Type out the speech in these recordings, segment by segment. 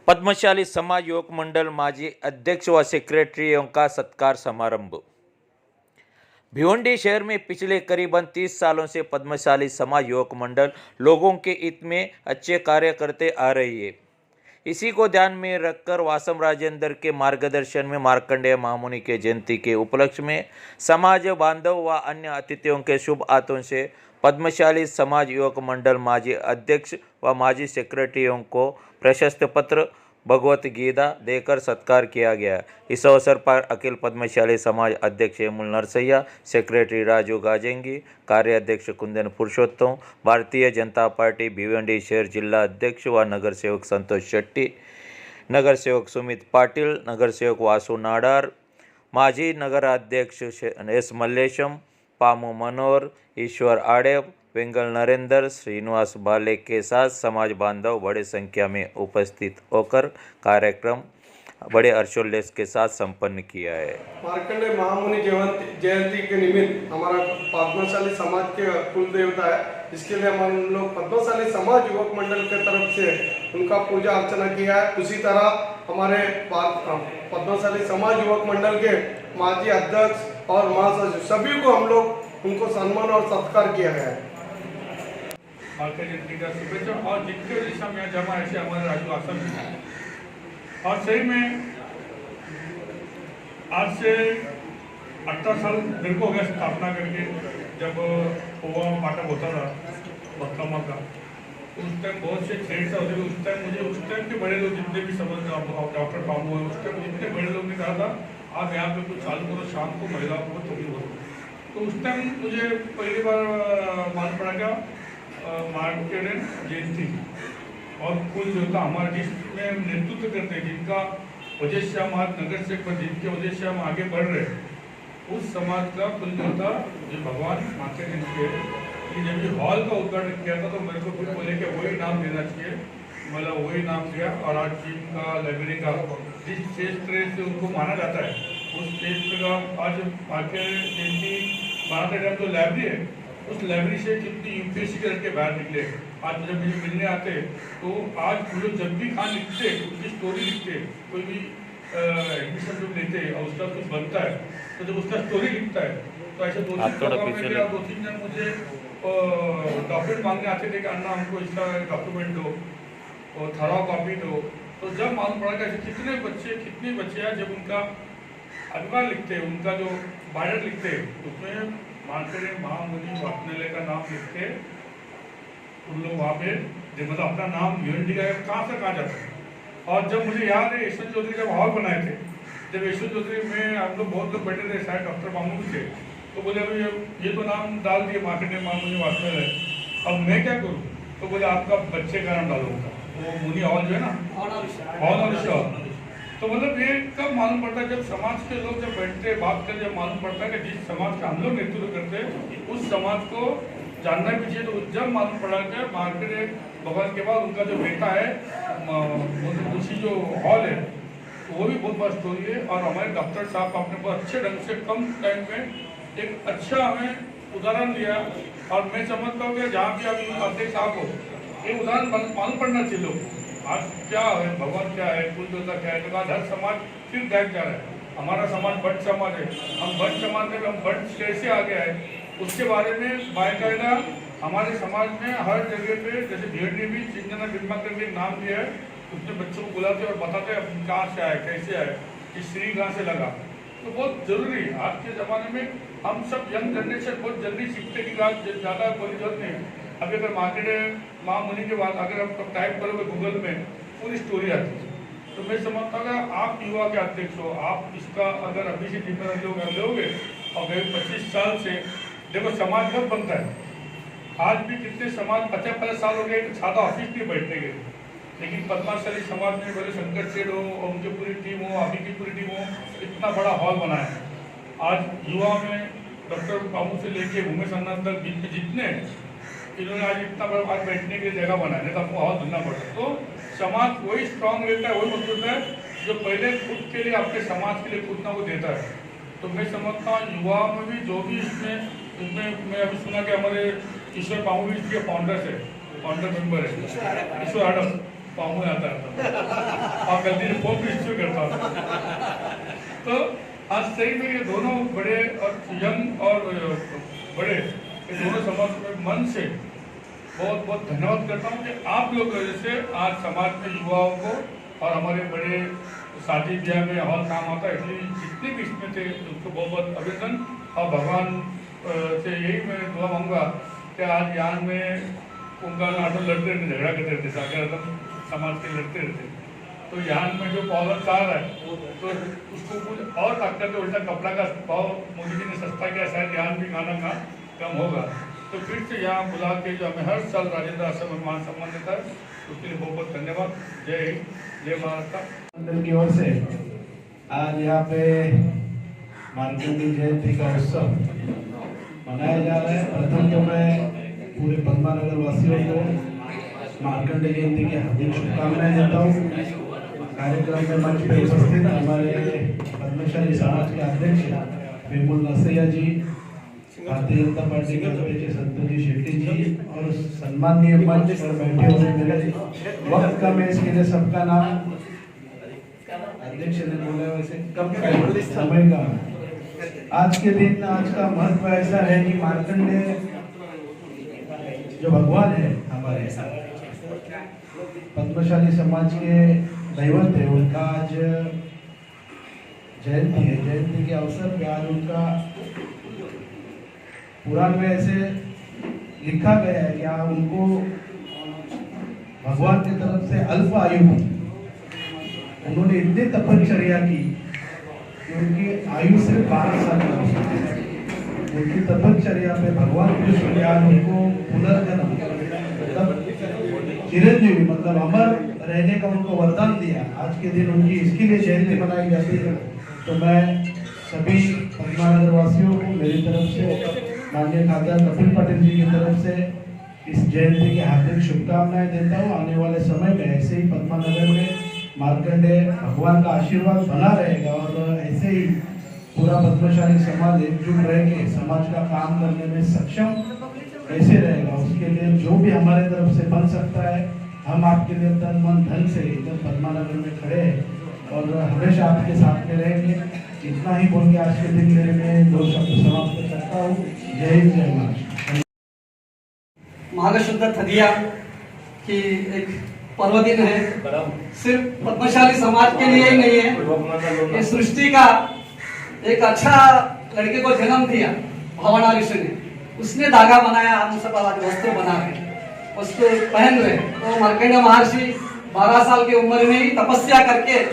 पद्मशाली समाज युवक मंडल माजी अध्यक्ष व सेक्रेटरियों का सत्कार समारंभ। भिवंडी शहर में पिछले करीबन 30 सालों से पद्मशाली समाज युवक मंडल लोगों के हित में अच्छे कार्य करते आ रही है। इसी को ध्यान में रखकर वासम राजेंद्र के मार्गदर्शन में मार्कंडेय महामुनि के जयंती के उपलक्ष्य में समाज बांधव व अन्य अतिथियों के शुभ हाथों से पद्मशाली समाज युवक मंडल माजी अध्यक्ष व माजी सेक्रेटरियों को प्रशस्ति पत्र भगवत गीता देकर सत्कार किया गया। इस अवसर पर अखिल पद्मशाली समाज अध्यक्ष हेमुल नरसैया, सेक्रेटरी राजू गाजेंगी, कार्याध्यक्ष कुंदन पुरुषोत्तम, भारतीय जनता पार्टी भिवंडी शहर जिला अध्यक्ष व नगर सेवक संतोष शेट्टी, नगर सेवक सुमित पाटिल, नगर सेवक वासु नाडार, माजी नगराध्यक्ष एस मल्लेशम, पामू मनोहर, ईश्वर आड़े, वेंगल नरेंद्र, श्रीनिवास बाले के साथ समाज बांधव बड़ी संख्या में उपस्थित होकर कार्यक्रम बड़े हर्षोल्लास के साथ संपन्न किया है। मार्कंडेय महामुनि जयंती के निमित्त हमारा पद्मशाली समाज के कुल देवता है, इसके लिए हम लोग पद्मशाली समाज युवक मंडल के तरफ से उनका पूजा अर्चना किया है। उसी तरह हमारे पद्मशाली समाज युवक मंडल के माजी अध्यक्ष और महासचिव सभी को हम लोग उनको सम्मान और सत्कार किया गया है। जयंती का शुभेच्छा और जितने दिशा में जमा ऐसे हमारे राजू आसम और सही में आज से 18 साल मेरे को हो गया स्थापना करके। जब पोवा पाठक होता था बदलामा का, उस टाइम बहुत से छेड़ होते थे। उस टाइम के बड़े लोग जितने भी समझ डॉक्टर बाबू है, उस टाइम जितने बड़े लोग ने कहा था आप यहाँ पे कुछ चालू करो, शाम को महिलाओं को थोड़ी हो। तो उस टाइम मुझे पहली बार मालूम पड़ा क्या मार्कंडेय जयंती और कुल देवता हमारे जिसमें नेतृत्व करते हैं, जिनका वजह से हम आज नगर से जिनके वजह से हम आगे बढ़ रहे हैं, उस समाज का कुल देवता जो भगवान मार्कंडेय के कि जब ये हॉल का उद्घाटन किया था तो मेरे को फिर बोले कि वही नाम देना चाहिए, मतलब वही नाम दिया। और आज जिम का लाइब्रेरी का जिस क्षेत्र से उनको माना जाता है उस क्षेत्र का आज मार्कंडेय जयंती मनाते टाइम जो लाइब्रेरी है उस लाइब्रेरी से कितनी यूपीएससी के लड़के बाहर निकले। आज जब मुझे मिलने आते तो आज वो लोग जब भी खान लिखते, उनकी स्टोरी लिखते, कोई भी एडमिशन जब लेते और उसका कुछ बनता है तो जब उसका स्टोरी लिखता है तो ऐसे दो तीन जन मुझे डॉक्यूमेंट मांगने आते थे कि अन्ना हमको इसका डॉक्यूमेंट दो और थरा कॉपी दो। तो जब मालूम पड़ा कि कितने बच्चे हैं जब उनका अखबार लिखते हैं, उनका जो बायोडाटा लिखते हैं उसमें मार्कंडेय महामुनि वात्सल्य का नाम लिखते, उन लोग वहाँ पे मतलब अपना नाम भिवंडी का कहाँ से कहाँ जाता है। और जब मुझे याद है यशवंत चौधरी जब हॉल बनाए थे, जब यशवंत चौधरी में हम लोग बहुत लोग बैठे थे, शायद डॉक्टर बाबू भी थे, तो बोले अभी ये तो नाम डाल दिए मार्कंडेय महामुनि वात्सल्य, अब मैं क्या करूँ? तो बोले आपका बच्चे का नाम डालूंगा, वो मुनि हॉल जो है ना, हॉल। तो मतलब ये कब मालूम पड़ता है जब समाज के लोग जब बैठते बात करते, जब मालूम पड़ता है कि जिस समाज का हम लोग नेतृत्व करते हैं उस समाज को जानना भी चाहिए। तो जब मालूम पड़ा कि मार्कंडेय भगवान के बाद उनका जो बेटा है उसी जो हॉल है वो भी बहुत बड़ा स्टोरी है। और हमारे डॉक्टर साहब आपने बहुत अच्छे ढंग से कम टाइम में एक अच्छा हमें उदाहरण दिया। और मैं समझता हूँ कि जहाँ भी आप अध्यक्ष साहब हो ये उदाहरण मालूम पड़ना चाहिए लोग। आज क्या है, भगवान क्या है, कुल देवता क्या है, तो आज हर समाज फिर बैठ जा रहा है। हमारा समाज भट्ट समाज है, हम भट्ट समाज में हम भट्ट कैसे आ गया है उसके बारे में बाकायदा हमारे समाज में हर जगह पे, जैसे भिवंडी भी चिंतना बिम्बा करके नाम दिया है, उसमें बच्चों को बुलाते और बताते हैं कहाँ से आए, कैसे आए, कि श्री कहाँ से लगा। तो बहुत जरूरी है आज के ज़माने में हम सब यंग जनरेशन बहुत जल्दी सीखते की बात ज़्यादा कोई जरूरत नहीं। अभी अगर मार्कंडेय महामुनि के बाद अगर आप टाइप करोगे गूगल में पूरी स्टोरी आती है। तो मैं समझता हूँ आप युवा के अध्यक्ष हो, आप इसका अगर अभी से जिम्मेदारी लोगे और गए 25 साल से देखो समाज कब बनता है। आज भी कितने समाज 50 साल हो गए छाता ऑफिस नहीं बैठने गए, लेकिन पद्मशाली समाज में बोले शंकर सेठ हो और उनकी पूरी टीम हो, अभी की पूरी टीम हो, इतना बड़ा हॉल बना है। आज युवा में डॉक्टर बाबू से लेके उमेश अन्ना तक जितने इन्होंने आज इतना बड़ा आज बैठने के लिए जगह बनाया, नहीं तो आपको और ढूंढना पड़ता। तो समाज वही स्ट्रांग रहता है, वही मजबूत है जो पहले खुद के लिए अपने समाज के लिए कुछ ना कुछ देता है। तो मैं समझता हूँ युवा में भी जो भी इसमें मैं अभी सुना कि हमारे ईश्वर बाबू भी इसके फाउंडर्स है, फाउंडर मेंबर है ईश्वर आडम। पामू आता रहता और गलती से फोन भी इससे करता था। तो आज सही में ये दोनों बड़े और यंग और बड़े ये दोनों समाज में मन से बहुत बहुत धन्यवाद करता हूँ कि आप लोग जैसे आज समाज के युवाओं को और हमारे बड़े शादी ब्याह में और काम आता है, इसलिए जितने भी इसमें थे उसको बहुत बहुत अभिनंदन। और भगवान से यही मैं दुआ मांगूंगा कि आज यहाँ में उनका नाटक लड़ते रहते, झगड़ा करते रहते, सागर समाज के लड़ते रहते, तो यहाँ में जो पौधा चाह रहा है तो उसको कुछ और ताकत के उल्टा कपड़ा का भाव मोदी जी ने सस्ता किया, शायद यहाँ भी खाना का कम होगा। तो फिर से यहाँ बुला के जो हमें हर साल राजेंद्र आश्रम में मान सम्मान देता है, उसके लिए बहुत बहुत धन्यवाद। जय हिंद, जय महाराष्ट्र। मंडल की ओर से आज यहाँ पे मार्कंडेय जयंती का उत्सव मनाया जा रहा है। प्रथम तो मैं पूरे पद्मानगर वासियों को मार्कंडेय जयंती की हार्दिक शुभकामनाएं देता हूँ। कार्यक्रम में मंच पे उपस्थित हमारे पद्मशाली समाज के अध्यक्ष विपुल नरसैया जी, भारतीय जनता पार्टी के अध्यक्ष संतोष शेट्टी जी और सम्माननीय मंच पर बैठे हुए मेरे वक्त कम है, इसके लिए सबका नाम अध्यक्ष ने बोला वैसे कम समय का। आज के दिन आज का महत्व ऐसा है कि मार्कंडेय जो भगवान है हमारे पद्मशाली समाज के दैवत है, उनका आज जयंती है। जयंती के अवसर पे आज उनका पुराण में ऐसे लिखा गया है कि उनको भगवान की तरफ से अल्प आयु हुई। उन्होंने इतनी तपश्चर्या की कि उनकी आयु सिर्फ 12 साल की। उनकी तपश्चर्या पे भगवान कृष्ण ने आज उनको पुनर्जन्म मतलब चिरंजीवी मतलब अमर रहने का उनको वरदान दिया। आज के दिन उनकी इसके लिए जयंती मनाई जाती है। तो मैं सभी पद्मानगर वासियों को मेरी तरफ से, माननीय खासदार कपिल पटेल जी की तरफ से इस जयंती की हार्दिक शुभकामनाएं देता हूँ। आने वाले समय में ऐसे ही पद्मानगर में मार्कंडेय भगवान का आशीर्वाद बना रहेगा और ऐसे ही पूरा पद्मशाली समाज एकजुट रह के समाज का काम करने में सक्षम ऐसे रहेगा। उसके लिए जो भी हमारे तरफ से बन सकता है, हम आपके लिए तन मन धन से इधर पद्मानगर में खड़े हैं और हमेशा आपके साथ में रहेंगे। इतना ही बोल के आज के दिन मेरे में 2 शब्द समाप्त करता हूँ। जय हिंद, जय महाराष्ट्र। माघ शुद्ध तदिया की एक पर्व दिन है। सिर्फ पद्मशाली समाज के लिए ही नहीं है, ये सृष्टि का एक अच्छा लड़के को जन्म दिया भावना ऋषि ने। उसने धागा बनाया, हम सब आज वस्त्र बना रहे, वस्त्र पहन रहे। तो मार्कंडेय महर्षि 12 साल की उम्र में ही तपस्या करके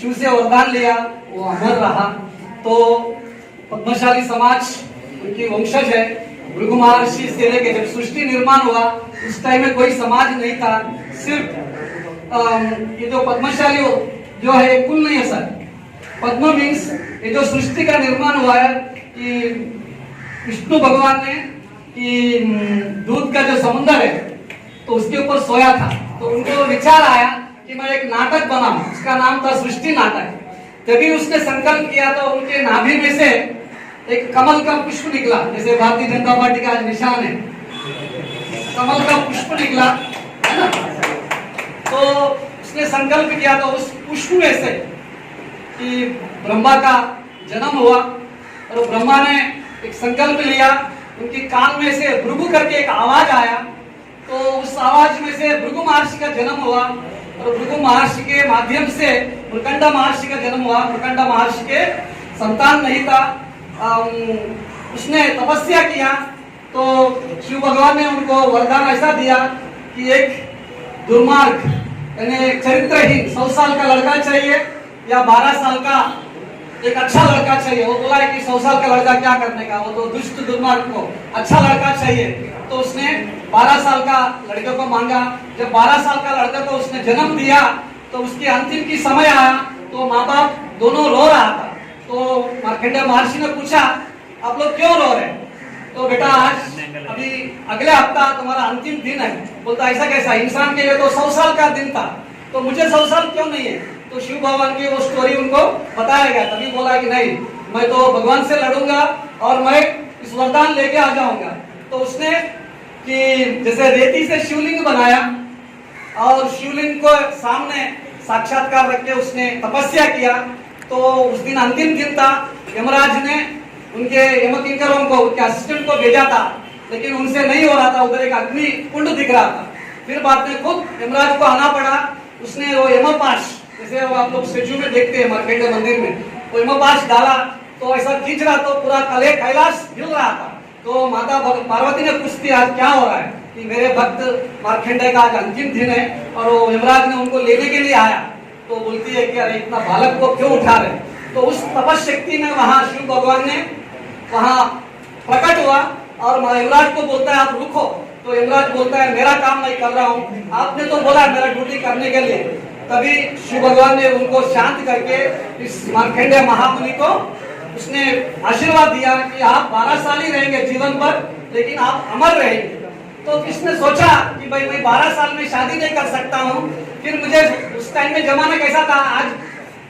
शिव से वरदान लिया, वो अमर रहा। तो पद्मशाली समाज उनकी वंशज है। भृगु महर्षि से लेके जब सृष्टि निर्माण हुआ उस टाइम में कोई समाज नहीं था, सिर्फ ये जो पद्मशाली जो है कुल नहीं है सर। पद्म मीन्स ये जो सृष्टि का निर्माण हुआ है कि विष्णु भगवान ने कि दूध का जो समुद्र है तो उसके ऊपर सोया था। तो उनको विचार आया कि मैं एक नाटक बनाऊं, उसका नाम था सृष्टि नाटक। तभी उसने संकल्प किया तो उनके नाभि में से एक कमल का पुष्प निकला, जैसे भारतीय जनता पार्टी का निशान है, कमल का पुष्प निकला है ना। तो उसने संकल्प किया तो उस पुष्प में से कि ब्रह्मा का जन्म हुआ और ब्रह्मा ने एक संकल्प लिया। उनके कान में से भृगु करके एक आवाज आया, तो उस आवाज में से भृगु महर्षि का जन्म हुआ और भृगु महर्षि के माध्यम से मृकंडा महर्षि का जन्म हुआ। मृकंडा महर्षि के संतान नहीं था, उसने तपस्या किया तो शिव भगवान ने उनको वरदान ऐसा दिया कि एक दुर्मार्ग यानी चरित्रहीन 100 साल का लड़का चाहिए या 12 साल का एक अच्छा लड़का चाहिए। वो बोला है कि 100 साल का लड़का क्या करने का, वो तो दुष्ट दुर्मार्ग को अच्छा लड़का चाहिए। तो उसने 12 साल का लड़के को मांगा। जब 12 साल का लड़का को उसने जन्म दिया तो उसके अंतिम की समय आया तो माँ बाप दोनों रो रहा था। तो मार्कंडेय महर्षि ने पूछा आप लोग क्यों रो रहे हैं? तो बेटा आज अभी अगले हफ्ता तुम्हारा अंतिम दिन है। बोलता ऐसा कैसा, इंसान के लिए तो 100 साल का दिन था, तो मुझे 100 साल क्यों नहीं है? तो शिव भगवान की वो स्टोरी उनको बताया गया। तभी बोला कि नहीं, मैं तो भगवान से लड़ूंगा और मैं इस वरदान लेके आ जाऊंगा। तो उसने कि जैसे रेती से शिवलिंग बनाया और शिवलिंग को सामने साक्षात्कार रख के उसने तपस्या किया। तो उस दिन अंतिम दिन था, यमराज ने उनके यमकिंकरों को, उनके असिस्टेंट को भेजा था, लेकिन उनसे नहीं हो रहा था। उधर एक अग्नि कुंड दिख रहा था। फिर बाद में खुद यमराज को आना पड़ा। उसने वो यमपाश, जैसे वो आप लोग स्टेच्यू में देखते हैं मार्केंडे मंदिर में, वो यमपाश डाला तो ऐसा खींच रहा तो पूरा कले कैलाश हिल रहा था। तो माता पार्वती ने पूछती आज क्या हो रहा है, कि मेरे भक्त मार्केंडे का आज अंतिम दिन है और वो यमराज ने उनको लेने के लिए आया। तो बोलती है कि अरे इतना बालक को क्यों उठा रहे। तो उस तपशक्ति में वहां शिव भगवान ने वहां प्रकट हुआ और यमराज को बोलता है आप रुको। तो यमराज बोलता है मेरा काम मैं कर रहा हूँ, आपने तो बोला मेरा ड्यूटी करने के लिए। तभी शिव भगवान ने उनको शांत करके इस मार्कंडेय महामुनि को उसने आशीर्वाद दिया कि आप 12 साल ही रहेंगे जीवन पर, लेकिन आप अमर रहेंगे। तो इसने सोचा कि भाई मैं 12 साल में शादी नहीं कर सकता हूँ। फिर मुझे उस टाइम में जमाना कैसा था, आज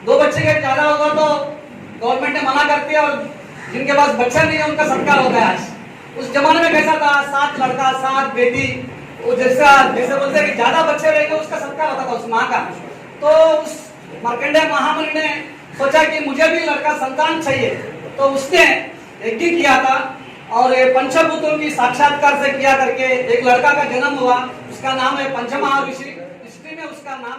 2 बच्चे के ज्यादा होगा तो गवर्नमेंट ने मना करती है और जिनके पास बच्चा नहीं है उनका संस्कार होता है। आज उस जमाने में कैसा था, 7 लड़का 7 बेटी, वो जैसे बोलते हैं कि ज्यादा बच्चे रहेंगे उसका संस्कार होता था उस माँ का। तो उस मार्कंडेय महामुनि ने सोचा कि मुझे भी लड़का संतान चाहिए। तो उसने यज्ञ किया था और ये पंचभूतों की साक्षात्कार से किया करके एक लड़का का जन्म हुआ। उसका नाम है पंचमहाऋषि। हिस्ट्री में उसका नाम